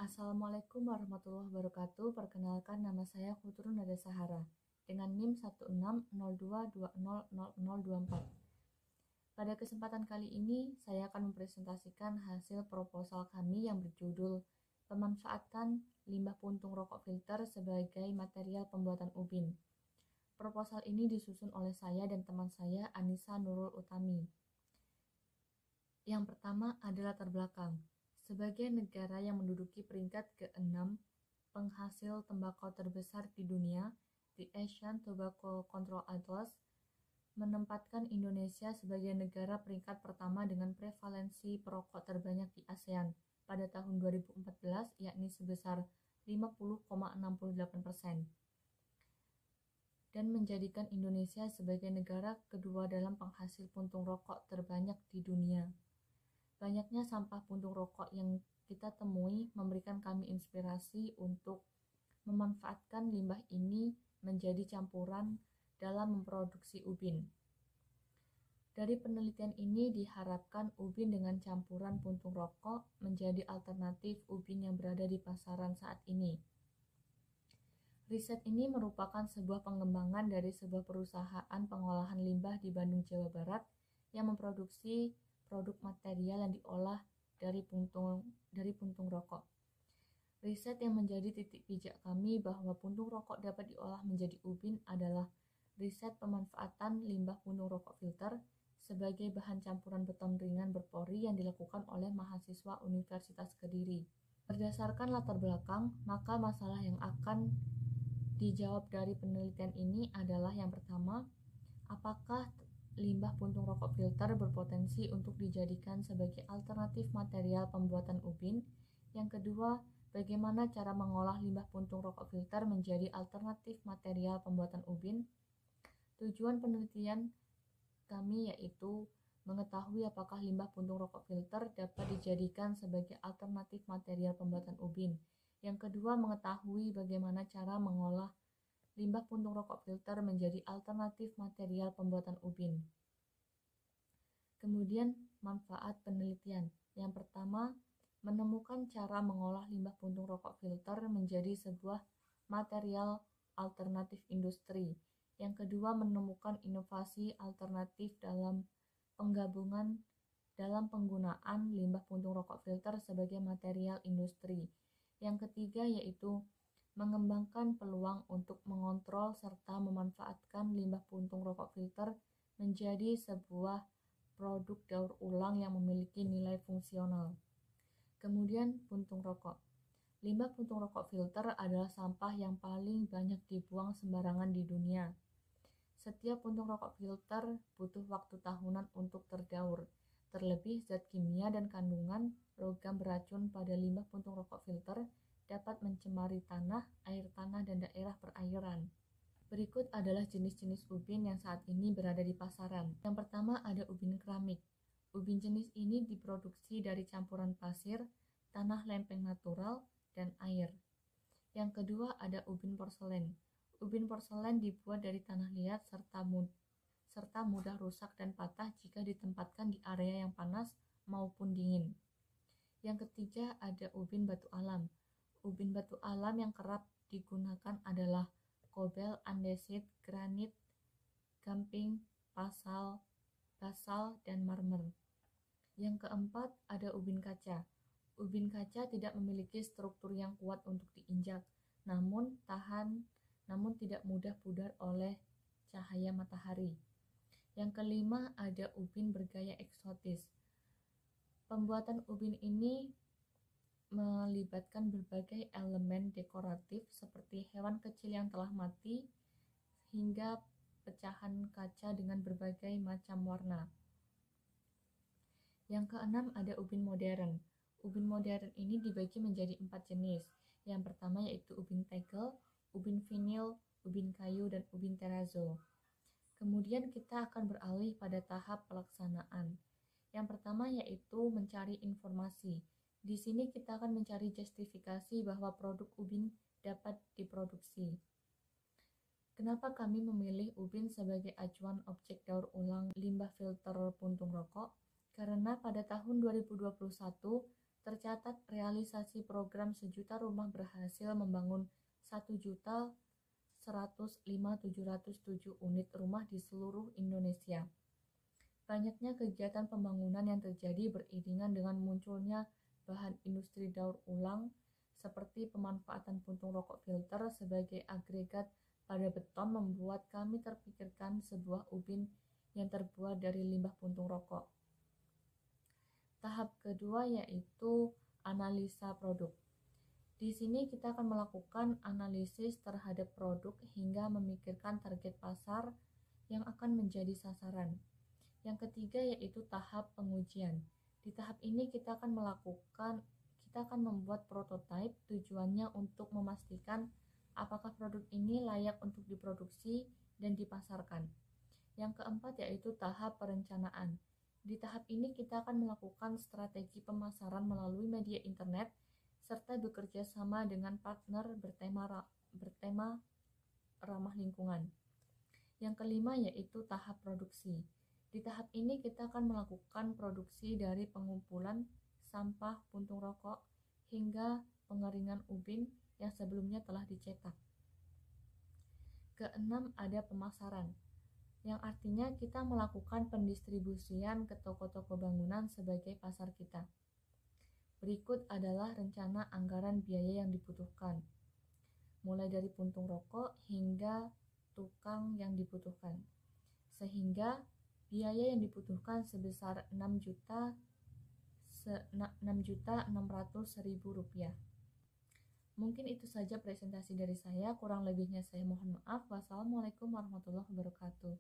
Assalamualaikum warahmatullahi wabarakatuh. Perkenalkan, nama saya Kutrun Nada Sahara dengan NIM 1602200024. Pada kesempatan kali ini, saya akan mempresentasikan hasil proposal kami yang berjudul Pemanfaatan limbah puntung rokok filter sebagai material pembuatan ubin. Proposal ini disusun oleh saya dan teman saya, Anissa Nurul Utami. Yang pertama adalah latar belakang. Sebagai negara yang menduduki peringkat ke-6 penghasil tembakau terbesar di dunia, The Asian Tobacco Control Atlas menempatkan Indonesia sebagai negara peringkat pertama dengan prevalensi perokok terbanyak di ASEAN pada tahun 2014, yakni sebesar 50,68%, dan menjadikan Indonesia sebagai negara kedua dalam penghasil puntung rokok terbanyak di dunia. Banyaknya sampah puntung rokok yang kita temui memberikan kami inspirasi untuk memanfaatkan limbah ini menjadi campuran dalam memproduksi ubin. Dari penelitian ini diharapkan ubin dengan campuran puntung rokok menjadi alternatif ubin yang berada di pasaran saat ini. Riset ini merupakan sebuah pengembangan dari sebuah perusahaan pengolahan limbah di Bandung, Jawa Barat yang memproduksi produk material yang diolah dari puntung rokok. Riset yang menjadi titik pijak kami bahwa puntung rokok dapat diolah menjadi ubin adalah riset pemanfaatan limbah puntung rokok filter sebagai bahan campuran beton ringan berpori yang dilakukan oleh mahasiswa Universitas Kediri. Berdasarkan latar belakang, maka masalah yang akan dijawab dari penelitian ini adalah yang pertama, apakah limbah puntung rokok filter berpotensi untuk dijadikan sebagai alternatif material pembuatan ubin. Yang kedua, bagaimana cara mengolah limbah puntung rokok filter menjadi alternatif material pembuatan ubin. Tujuan penelitian kami yaitu mengetahui apakah limbah puntung rokok filter dapat dijadikan sebagai alternatif material pembuatan ubin. Yang kedua, mengetahui bagaimana cara mengolah limbah puntung rokok filter menjadi alternatif material pembuatan ubin. Kemudian, manfaat penelitian. Yang pertama, menemukan cara mengolah limbah puntung rokok filter menjadi sebuah material alternatif industri. Yang kedua, menemukan inovasi alternatif dalam penggunaan limbah puntung rokok filter sebagai material industri. Yang ketiga yaitu mengembangkan peluang untuk mengontrol serta memanfaatkan limbah puntung rokok filter menjadi sebuah produk daur ulang yang memiliki nilai fungsional. Kemudian, puntung rokok. Limbah puntung rokok filter adalah sampah yang paling banyak dibuang sembarangan di dunia. Setiap puntung rokok filter butuh waktu tahunan untuk terdaur. Terlebih, zat kimia dan kandungan logam beracun pada limbah puntung rokok filter dapat mencemari tanah, air tanah, dan daerah perairan. Berikut adalah jenis-jenis ubin yang saat ini berada di pasaran. Yang pertama ada ubin keramik. Ubin jenis ini diproduksi dari campuran pasir, tanah lempeng natural, dan air. Yang kedua ada ubin porselen. Ubin porselen dibuat dari tanah liat serta mudah rusak dan patah jika ditempatkan di area yang panas maupun dingin. Yang ketiga ada ubin batu alam. Ubin batu alam yang kerap digunakan adalah kobel, andesit, granit, gamping, basal, dan marmer. Yang keempat ada ubin kaca. Ubin kaca tidak memiliki struktur yang kuat untuk diinjak, namun tidak mudah pudar oleh cahaya matahari. Yang kelima ada ubin bergaya eksotis. Pembuatan ubin ini melibatkan berbagai elemen dekoratif seperti hewan kecil yang telah mati hingga pecahan kaca dengan berbagai macam warna. Yang keenam ada ubin modern. Ubin modern ini dibagi menjadi 4 jenis. Yang pertama yaitu ubin tegel, ubin vinil, ubin kayu, dan ubin terrazzo. Kemudian kita akan beralih pada tahap pelaksanaan. Yang pertama yaitu mencari informasi. Di sini kita akan mencari justifikasi bahwa produk ubin dapat diproduksi. Kenapa kami memilih ubin sebagai acuan objek daur ulang limbah filter puntung rokok? Karena pada tahun 2021 tercatat realisasi program 1 juta rumah berhasil membangun 1.105.707 unit rumah di seluruh Indonesia. Banyaknya kegiatan pembangunan yang terjadi beriringan dengan munculnya bahan industri daur ulang seperti pemanfaatan puntung rokok filter sebagai agregat pada beton membuat kami terpikirkan sebuah ubin yang terbuat dari limbah puntung rokok. Tahap kedua yaitu analisa produk. Di sini kita akan melakukan analisis terhadap produk hingga memikirkan target pasar yang akan menjadi sasaran. Yang ketiga yaitu tahap pengujian. Di tahap ini kita akan membuat prototipe, tujuannya untuk memastikan apakah produk ini layak untuk diproduksi dan dipasarkan. Yang keempat yaitu tahap perencanaan. Di tahap ini kita akan melakukan strategi pemasaran melalui media internet serta bekerja sama dengan partner bertema ramah lingkungan. Yang kelima yaitu tahap produksi. Di tahap ini kita akan melakukan produksi dari pengumpulan sampah puntung rokok hingga pengeringan ubin yang sebelumnya telah dicetak. Keenam, ada pemasaran, yang artinya kita melakukan pendistribusian ke toko-toko bangunan sebagai pasar kita. Berikut adalah rencana anggaran biaya yang dibutuhkan, mulai dari puntung rokok hingga tukang yang dibutuhkan, sehingga biaya yang dibutuhkan sebesar Rp6.600.000. Mungkin itu saja presentasi dari saya, kurang lebihnya saya mohon maaf. Wassalamualaikum warahmatullahi wabarakatuh.